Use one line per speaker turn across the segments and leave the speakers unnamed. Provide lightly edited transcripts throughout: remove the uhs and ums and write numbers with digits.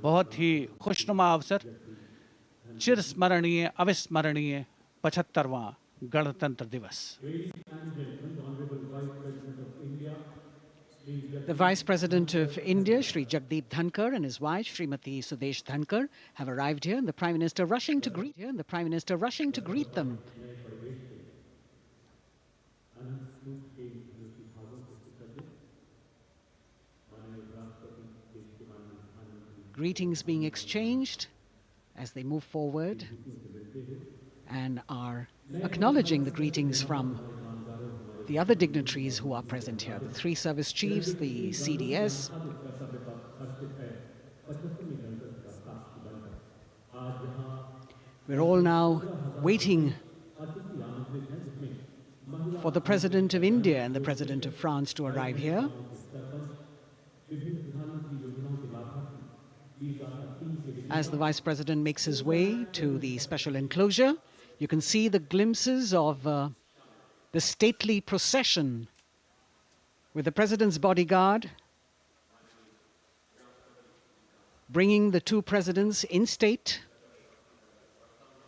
बहुत ही खुशनुमा अवसर, चिरस्मरणीय अविस्मरणीय 75वां गणतंत्र दिवस।
The Vice President of India, Shri Jagdeep Dhankar, and his wife, Srimati Sudesh Dhankar, have arrived here, and the Prime Minister rushing to greet them. Greetings being exchanged as they move forward and are acknowledging the greetings from the other dignitaries who are present here, the 3 service chiefs, the CDS. We're all now waiting for the President of India and the President of France to arrive here. As the Vice President makes his way to the special enclosure, you can see the glimpses of the stately procession with the President's bodyguard bringing the 2 presidents in state.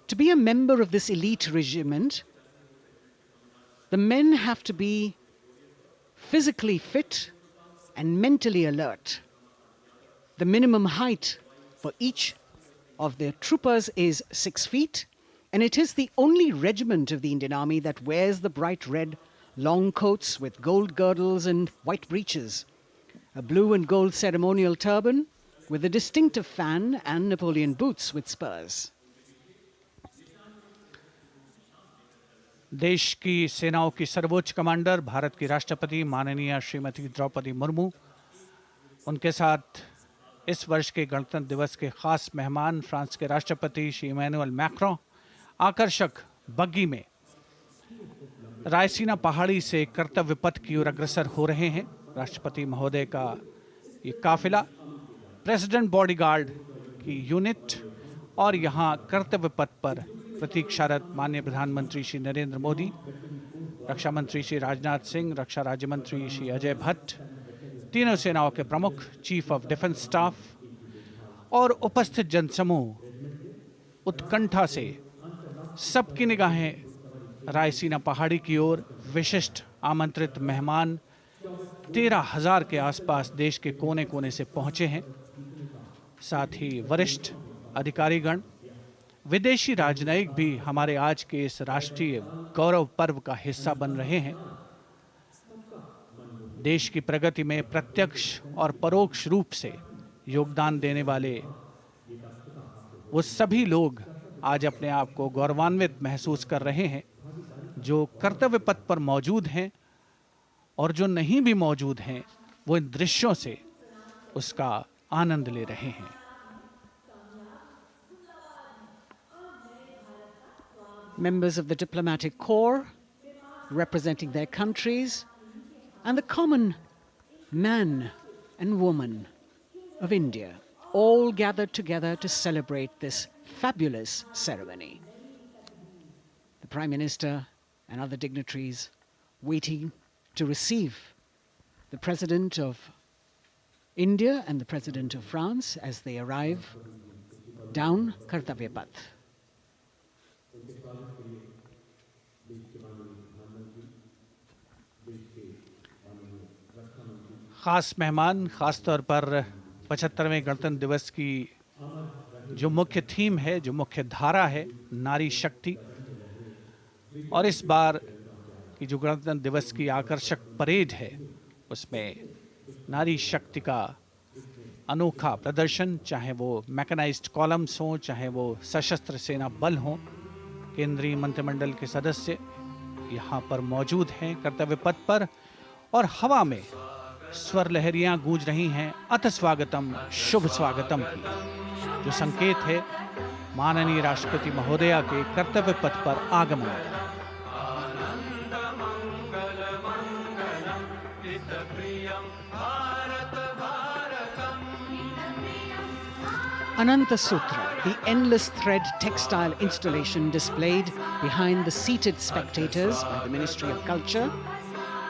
To be a member of this elite regiment, the men have to be physically fit and mentally alert. The minimum height for each of the troopers is 6 feet, and it is the only regiment of the Indian Army that wears the bright red long coats with gold girdles and white breeches, a blue and gold ceremonial turban with a distinctive fan and Napoleon boots with spurs.
देश की सेनाओं की सर्वोच्च commander Bharat की राष्ट्रपति माननीय श्रीमती द्रौपदी मुर्मू, उनके साथ इस वर्ष के गणतंत्र दिवस के खास मेहमान फ्रांस के राष्ट्रपति श्री इमैनुअल मैक्रों आकर्षक बग्गी में रायसीना पहाड़ी से कर्तव्य पथ की ओर अग्रसर हो रहे हैं। राष्ट्रपति महोदय का ये काफिला प्रेसिडेंट बॉडीगार्ड की यूनिट और यहाँ कर्तव्य पथ पर प्रतीक्षारत माननीय प्रधानमंत्री श्री नरेंद्र मोदी, रक्षा मंत्री श्री राजनाथ सिंह, रक्षा राज्य मंत्री श्री अजय भट्ट, तीनों सेनाओं के प्रमुख, चीफ ऑफ डिफेंस स्टाफ और उपस्थित जनसमूह उत्कंठा से सबकी निगाहें रायसीना पहाड़ी की ओर। विशिष्ट आमंत्रित मेहमान 13,000 के आसपास देश के कोने कोने से पहुंचे हैं। साथ ही वरिष्ठ अधिकारीगण, विदेशी राजनयिक भी हमारे आज के इस राष्ट्रीय गौरव पर्व का हिस्सा बन रहे हैं। देश की प्रगति में प्रत्यक्ष और परोक्ष रूप से योगदान देने वाले वो सभी लोग आज अपने आप को गौरवान्वित महसूस कर रहे हैं, जो कर्तव्य पथ पर मौजूद हैं और जो नहीं भी मौजूद हैं, वो इन दृश्यों से उसका आनंद ले रहे हैं।
Members of the diplomatic corps representing their countries and the common man and woman of India all gathered together to celebrate this fabulous ceremony. The Prime Minister and other dignitaries waiting to receive the President of India and the President of France as they arrive down Kartavya Path.
खास मेहमान, खास तौर पर 75वें गणतंत्र दिवस की जो मुख्य थीम है, जो मुख्य धारा है, नारी शक्ति, और इस बार की जो गणतंत्र दिवस की आकर्षक परेड है, उसमें नारी शक्ति का अनोखा प्रदर्शन, चाहे वो मैकेनाइज्ड कॉलम्स हों, चाहे वो सशस्त्र सेना बल हों, केंद्रीय मंत्रिमंडल के सदस्य यहाँ पर मौजूद हैं कर्तव्य पथ पर, और हवा में स्वर लहरियां गूंज रही हैं अथ स्वागतम, शुभ स्वागतम की, जो संकेत है माननीय राष्ट्रपति महोदया के कर्तव्य पथ पर आगमन का।
Ananta Sutra, the endless thread textile installation displayed behind the seated spectators by the Ministry of Culture.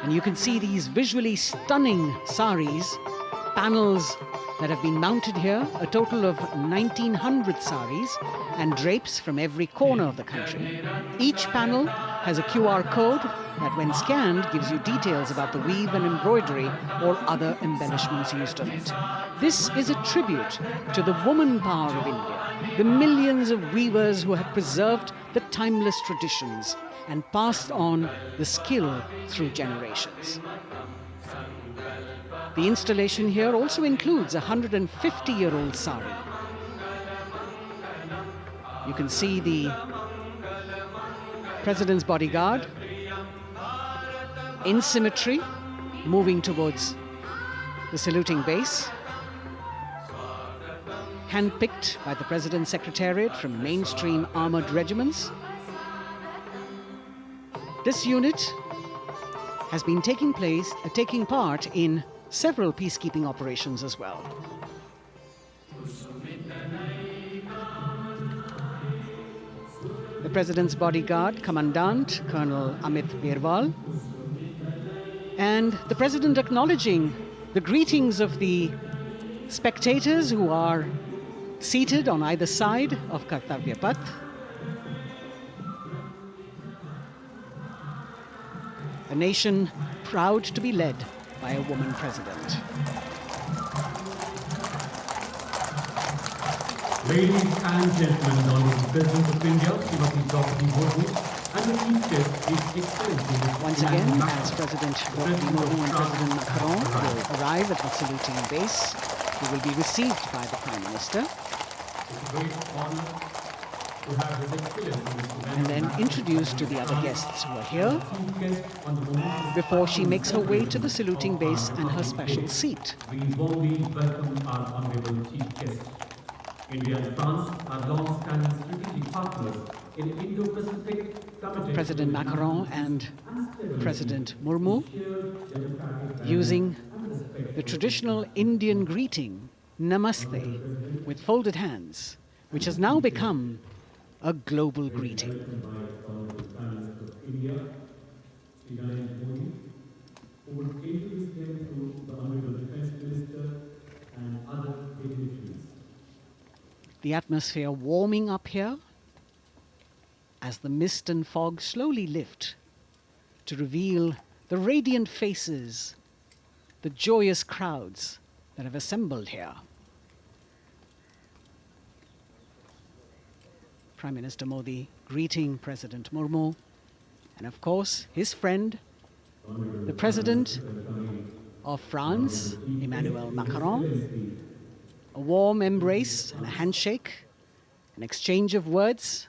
And you can see these visually stunning saris, panels that have been mounted here, a total of 1,900 saris and drapes from every corner of the country. Each panel has a QR code that, when scanned, gives you details about the weave and embroidery or other embellishments used on it. This is a tribute to the woman power of India, the millions of weavers who have preserved the timeless traditions and passed on the skill through generations. The installation here also includes a 150-year-old sari. You can see the President's bodyguard in symmetry, moving towards the saluting base, handpicked by the President's Secretariat from mainstream armored regiments. This unit has been taking part in several peacekeeping operations as well. The President's bodyguard, Commandant Colonel Amit Birwal, and the President acknowledging the greetings of the spectators who are seated on either side of Kartavya Path. A nation proud to be led by a woman president.
Ladies and gentlemen, the Honourable President of India, Srimati Draupadi Murmu, and the Chief Guest, His Excellency
Once again, as President Draupadi Murmu and President Macron will arrive at the saluting base, he will be received by the Prime Minister.
It's a great honour to have His Excellency
And then introduced to the other guests who are here before she makes her way to the saluting base and her special seat.
We warmly welcome our Honourable Chief Guest. India and France are long-standing strategic partners in Indo-Pacific committed.
President Macron and President Murmu using the traditional Indian greeting, Namaste, with folded hands, which has now become a global greeting. The atmosphere warming up here as the mist and fog slowly lift to reveal the radiant faces, the joyous crowds that have assembled here. Prime Minister Modi greeting President Murmu, and of course his friend, the President of France, Emmanuel Macron. A warm embrace and a handshake, an exchange of words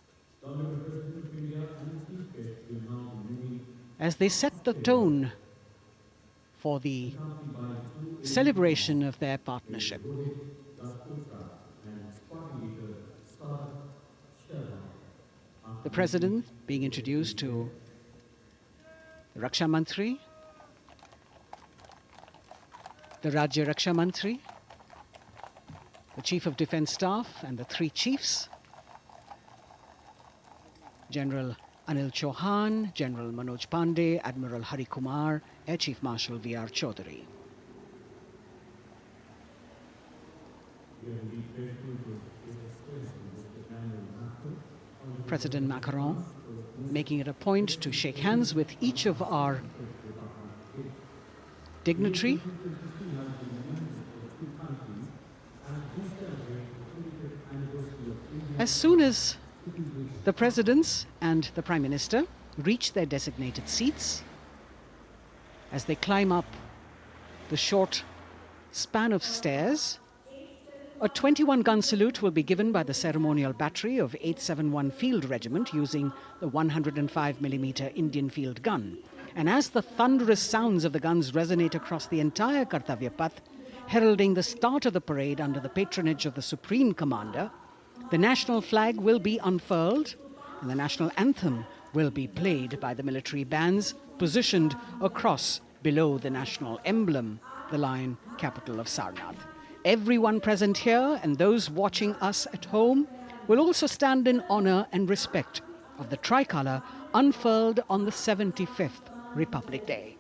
as they set the tone for the celebration of their partnership. The President being introduced to the Raksha Mantri, the Rajya Raksha Mantri, the Chief of Defence Staff and the three chiefs, General Anil Chauhan, General Manoj Pandey, Admiral Hari Kumar, Air Chief Marshal V.R. Chaudhary. President Macron making it a point to shake hands with each of our dignitary. As soon as the presidents and the Prime Minister reach their designated seats, as they climb up the short span of stairs, a 21-gun salute will be given by the ceremonial battery of 871 Field Regiment using the 105mm Indian field gun. And as the thunderous sounds of the guns resonate across the entire Kartavya Path, heralding the start of the parade under the patronage of the Supreme Commander, the national flag will be unfurled and the national anthem will be played by the military bands positioned across below the national emblem, the lion capital of Sarnath. Everyone present here and those watching us at home will also stand in honor and respect of the tricolour unfurled on the 75th Republic Day.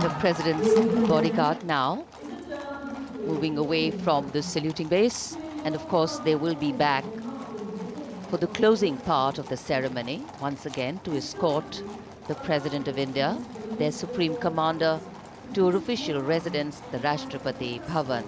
The president's bodyguard now moving away from the saluting base, and of course they will be back for the closing part of the ceremony once again to escort the President of India, their Supreme Commander, to her official residence, the Rashtrapati Bhavan.